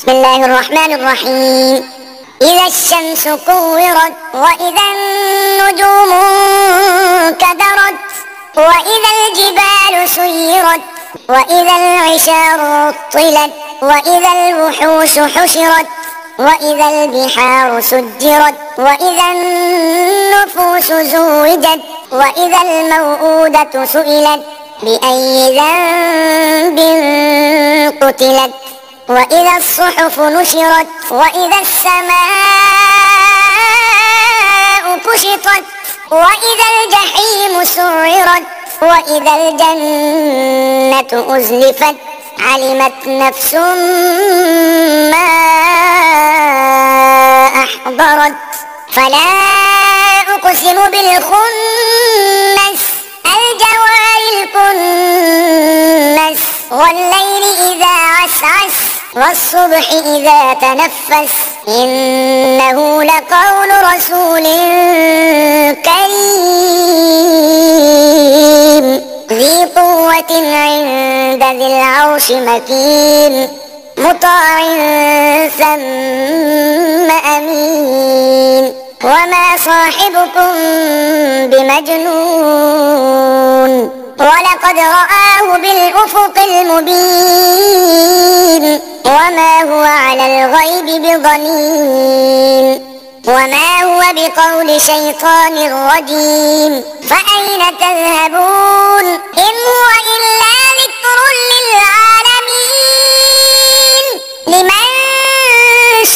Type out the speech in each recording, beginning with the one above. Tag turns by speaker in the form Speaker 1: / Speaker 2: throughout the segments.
Speaker 1: بسم الله الرحمن الرحيم. إذا الشمس كورت وإذا النجوم انكدرت وإذا الجبال سيرت وإذا العشار عطلت وإذا الوحوش حشرت وإذا البحار سجرت وإذا النفوس زوجت وإذا الموءودة سئلت بأي ذنب قتلت وإذا الصحف نشرت وإذا السماء كشطت وإذا الجحيم سعرت وإذا الجنة أزلفت علمت نفس ما أحضرت. فلا أقسم بالخنس الجوار الكنس والليل إذا عسعس والصبح إذا تنفس إنه لقول رسول كريم ذي قوة عند ذي العرش مكين مطاع ثم أمين وما صاحبكم بمجنون ولقد رآه بالأفق المبين وما هو على الغيب بضنين وما هو بقول شيطان رجيم فأين تذهبون إن هو إلا ذكر للعالمين لمن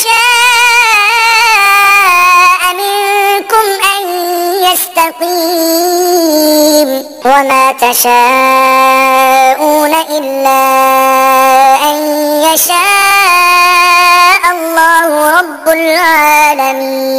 Speaker 1: شاء منكم أن يستقيم وما تشاءون إلا أن يشاء الله رب العالمين.